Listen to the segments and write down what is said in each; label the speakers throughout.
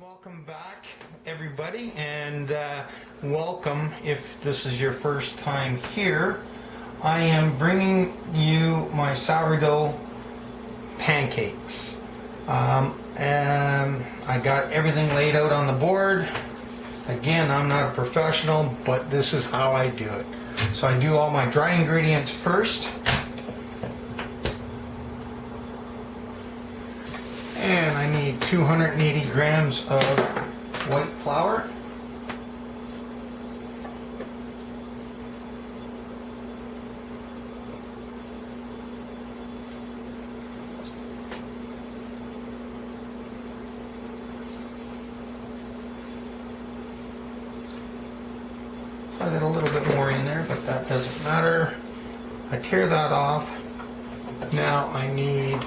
Speaker 1: Welcome back, everybody, and welcome if this is your first time here. I am bringing you my sourdough pancakes. And I got everything laid out on the board. Again, I'm not a professional, but this is how I do it. So I do all my dry ingredients first. And I need 280 grams of white flour. I got a little bit more in there, but that doesn't matter. I tear that off. Now I need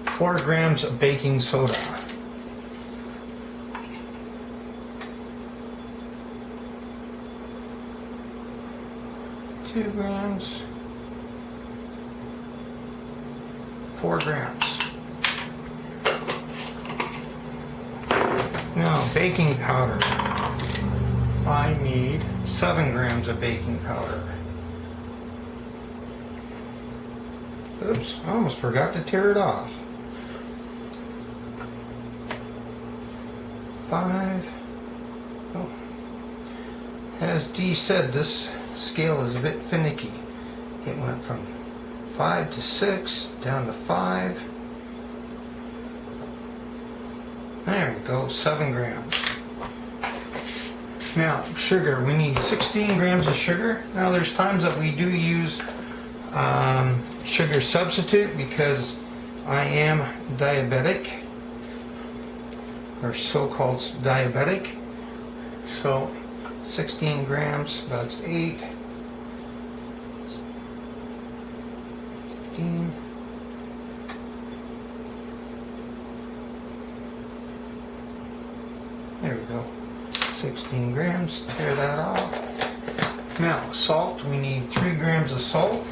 Speaker 1: 4 grams of baking soda. Two grams. 4 grams. Now baking powder. I need 7 grams of baking powder. Oops, I almost forgot to tear it off. 5. Oh. As Dee said, this scale is a bit finicky. It went from 5 to 6, down to 5. There we go, 7 grams. Now, sugar. We need 16 grams of sugar. Now, there's times that we do use sugar substitute because I am diabetic, or so-called diabetic. So 16 grams, that's 8, 15, there we go, 16 grams, tear that off. Now salt, we need 3 grams of salt.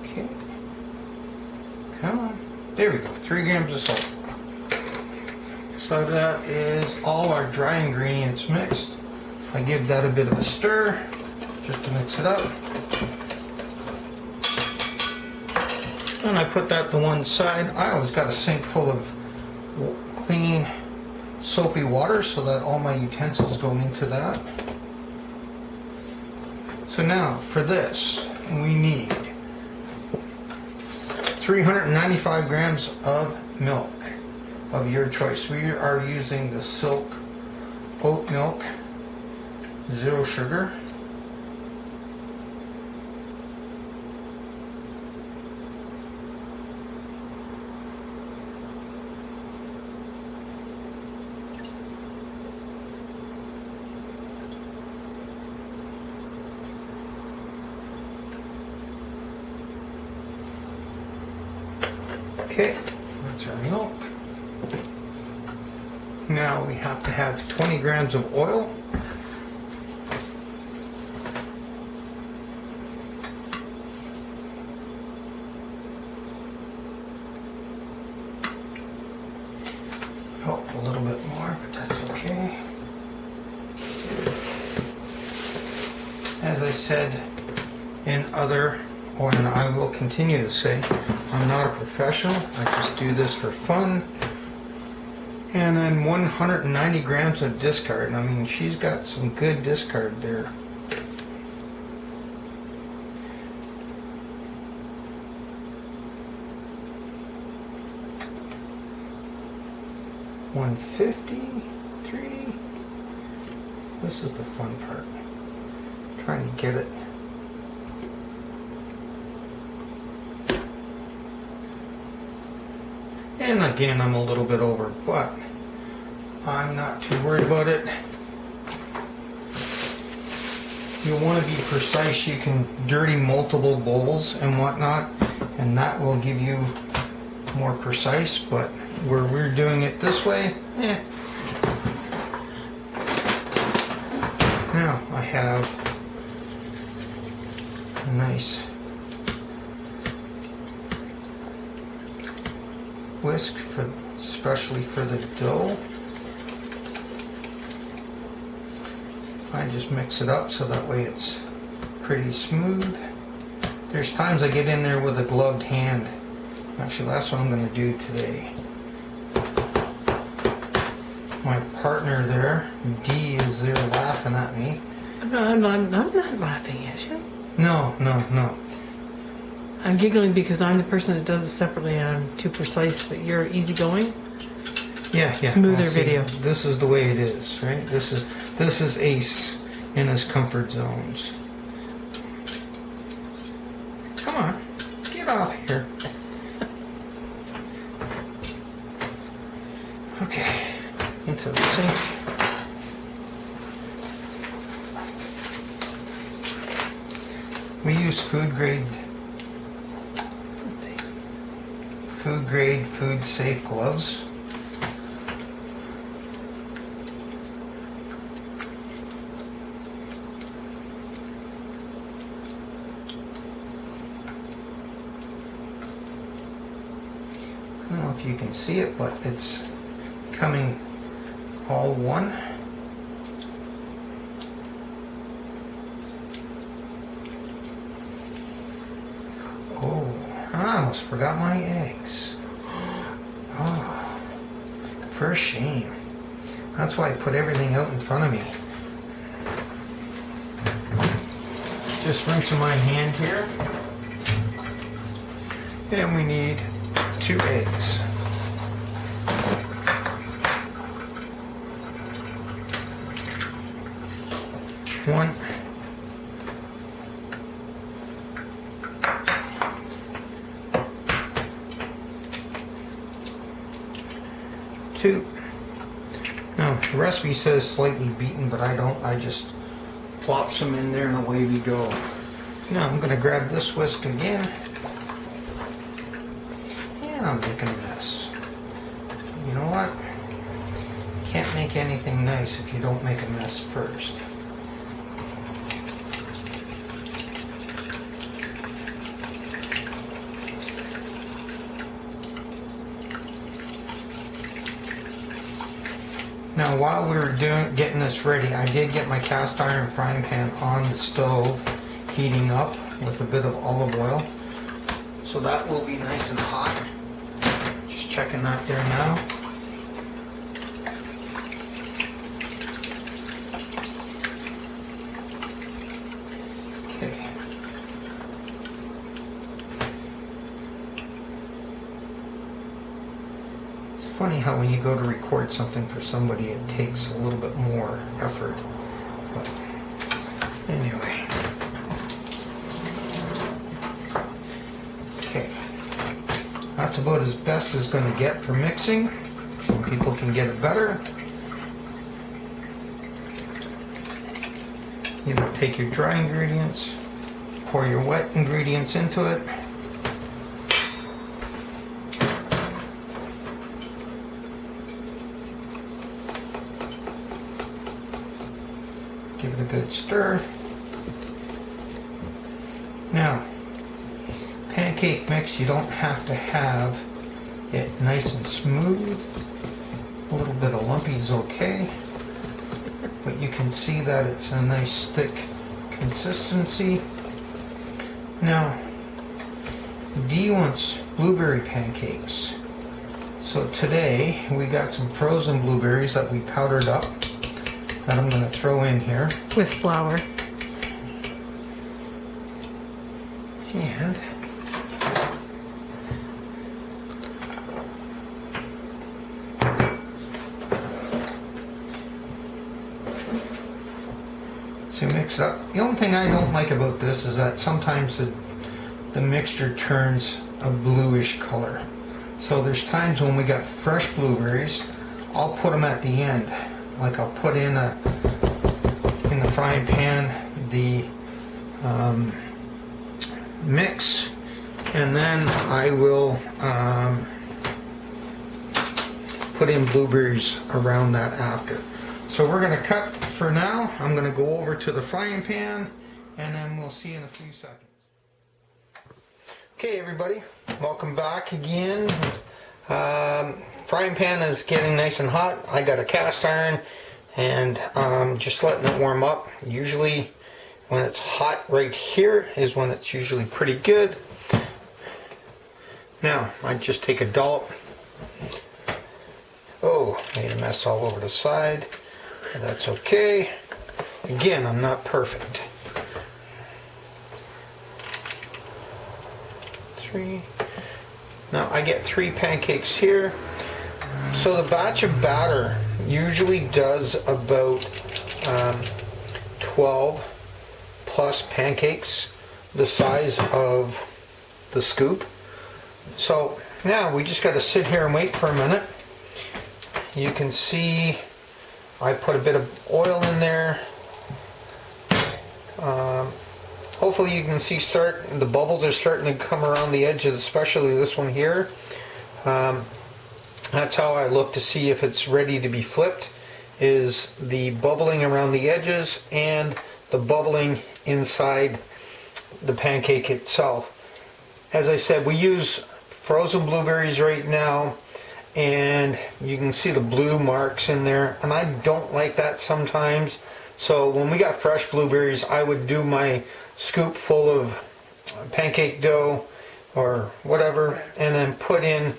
Speaker 1: Okay, come on, there we go, 3 grams of salt. So that is all our dry ingredients mixed. I give that a bit of a stir, just to mix it up. And I put that to one side. I always got a sink full of clean, soapy water so that all my utensils go into that. So now, for this, we need 395 grams of milk of your choice. We are using the Silk oat milk, 0 sugar. Okay, that's our milk. Now we have to have 20 grams of oil. Oh, a little bit more, but that's okay. As I said in other, and I will continue to say, I'm not a professional. I just do this for fun. And then 190 grams of discard. I mean, she's got some good discard there. $153. This is the fun part. Trying to get it. And again, I'm a little bit over, but I'm not too worried about it. You want to be precise. You can dirty multiple bowls and whatnot, and that will give you more precise, but where we're doing it this way, Now I have a nice whisk especially for the dough. I just mix it up so that way it's pretty smooth. There's times I get in there with a gloved hand. Actually, that's what I'm going to do today. My partner there, Dee, is there laughing at me.
Speaker 2: No, I'm not laughing at you.
Speaker 1: No.
Speaker 2: I'm giggling because I'm the person that does it separately and I'm too precise, but you're easygoing.
Speaker 1: Yeah.
Speaker 2: Smoother
Speaker 1: See,
Speaker 2: video.
Speaker 1: This is the way it is, right? This is Ace in his comfort zones. Come on, get off here. Okay, into the sink. We use food grade, food safe gloves. I don't know if you can see it, but it's coming all one. Oh, I almost forgot my eggs. Oh, for shame. That's why I put everything out in front of me. Just rinsing my hand here. And we need 2 eggs. One. Two. Now, the recipe says slightly beaten, but I don't. I just flop some in there and away we go. Now, I'm going to grab this whisk again. And I'm making a mess. You know what? Can't make anything nice if you don't make a mess first. Now, while we were getting this ready, I did get my cast iron frying pan on the stove, heating up with a bit of olive oil. So that will be nice and hot. Just checking that there now. Okay. It's funny how when you go to record something for somebody, it takes a little bit more effort. But anyway. Okay. That's about as best as going to get for mixing. Some people can get it better. You know, take your dry ingredients, pour your wet ingredients into it. Give it a good stir. Now, pancake mix, you don't have to have it nice and smooth. A little bit of lumpy is okay. But you can see that it's a nice thick consistency. Now, Dee wants blueberry pancakes. So today we got some frozen blueberries that we powdered up that I'm going to throw in here.
Speaker 2: With flour.
Speaker 1: And so mix it up. The only thing I don't like about this is that sometimes the mixture turns a bluish color. So there's times when we got fresh blueberries, I'll put them at the end. Like I'll put in the frying pan the mix, and then I will put in blueberries around that after. So we're going to cut for now. I'm going to go over to the frying pan, and then we'll see in a few seconds. Okay, everybody, welcome back again. Frying pan is getting nice and hot. I got a cast iron, and just letting it warm up. Usually when it's hot right here is when it's usually pretty good. Now, I just take a dollop. Oh, made a mess all over the side. That's okay. Again, I'm not perfect. 3. Now, I get 3 pancakes here. So the batch of batter usually does about 12 plus pancakes, the size of the scoop. So now we just got to sit here and wait for a minute. You can see I put a bit of oil in there. Hopefully you can see the bubbles are starting to come around the edges, especially this one here. That's how I look to see if it's ready to be flipped, is the bubbling around the edges and the bubbling inside the pancake itself. As I said, we use frozen blueberries right now, and you can see the blue marks in there, and I don't like that sometimes. So when we got fresh blueberries, I would do my scoop full of pancake dough or whatever, and then put in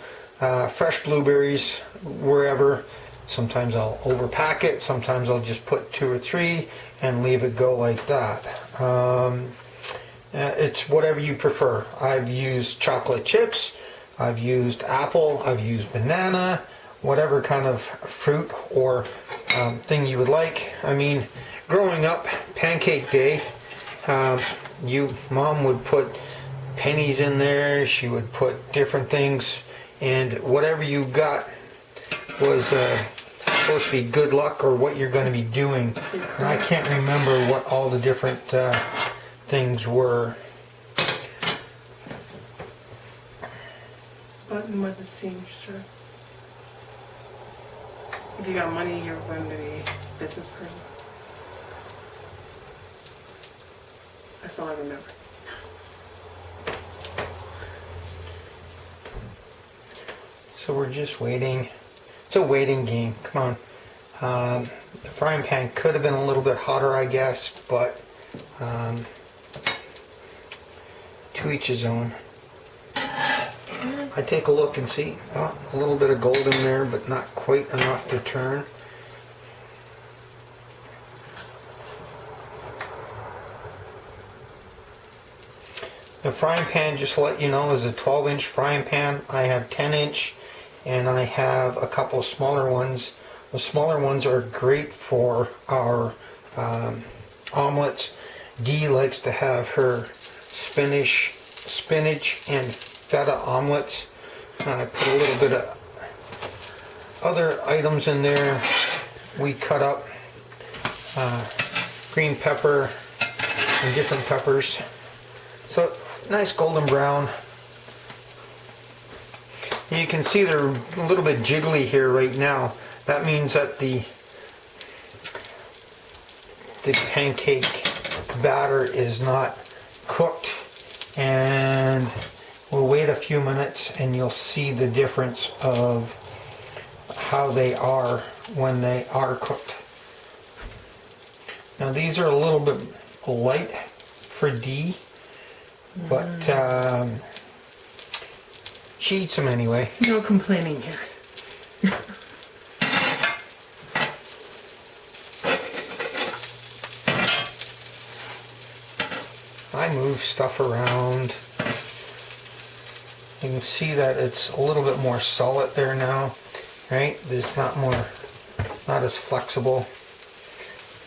Speaker 1: fresh blueberries wherever. Sometimes I'll overpack it, sometimes I'll just put 2 or 3 and leave it go like that. It's whatever you prefer. I've used chocolate chips, I've used apple, I've used banana, whatever kind of fruit or thing you would like. I mean, growing up, pancake day, Mom would put pennies in there, she would put different things, and whatever you got was supposed to be good luck or what you're going to be doing. And I can't remember what all the different things were.
Speaker 3: Button with a seamstress. If you got money, you're going to be a business person. That's all I remember.
Speaker 1: So we're just waiting. It's a waiting game. Come on. The frying pan could have been a little bit hotter, I guess, but to each his own. I take a look and see, oh, a little bit of gold in there, but not quite enough to turn. The frying pan, just to let you know, is a 12-inch frying pan. I have 10-inch, and I have a couple of smaller ones. The smaller ones are great for our omelets. Dee likes to have her spinach and feta omelets. I put a little bit of other items in there. We cut up green pepper and different peppers. So nice golden brown. You can see they're a little bit jiggly here right now. That means that the pancake batter is not cooked, and we'll wait a few minutes and you'll see the difference of how they are when they are cooked. Now these are a little bit light for Dee, but she eats them anyway.
Speaker 3: No complaining here.
Speaker 1: I move stuff around. You can see that it's a little bit more solid there now, right? It's not as flexible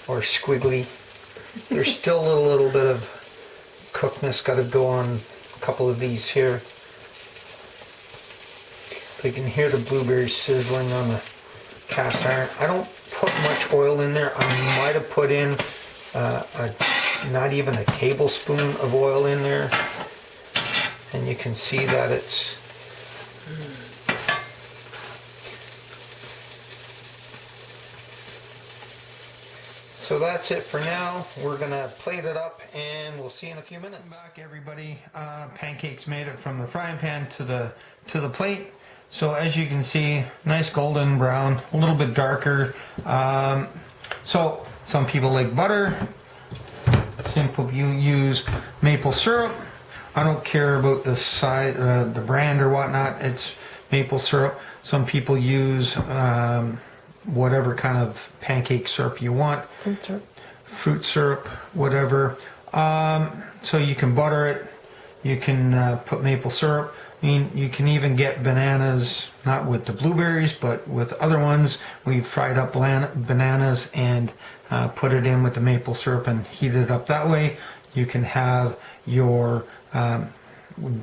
Speaker 1: or squiggly. There's still a little bit of cookedness got to go on a couple of these here. You can hear the blueberries sizzling on the cast iron. I don't put much oil in there. I might have put in not even a tablespoon of oil in there, and you can see that it's So that's it for now. We're gonna plate it up and we'll see you in a few minutes. Back everybody, pancakes made it from the frying pan to the plate. So as you can see, nice golden brown, a little bit darker. So some people like butter. Some people use maple syrup. I don't care about the size, the brand or whatnot. It's maple syrup. Some people use whatever kind of pancake syrup you want. Fruit syrup, whatever. So you can butter it. You can put maple syrup. I mean, you can even get bananas, not with the blueberries, but with other ones. We've fried up bananas and put it in with the maple syrup and heat it up that way. You can have your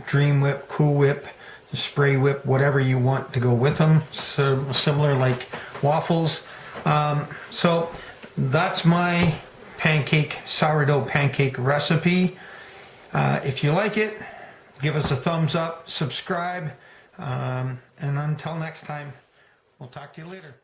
Speaker 1: Dream Whip, Cool Whip, Spray Whip, whatever you want to go with them. So similar like waffles. So that's my sourdough pancake recipe. If you like it, give us a thumbs up, subscribe, and until next time, we'll talk to you later.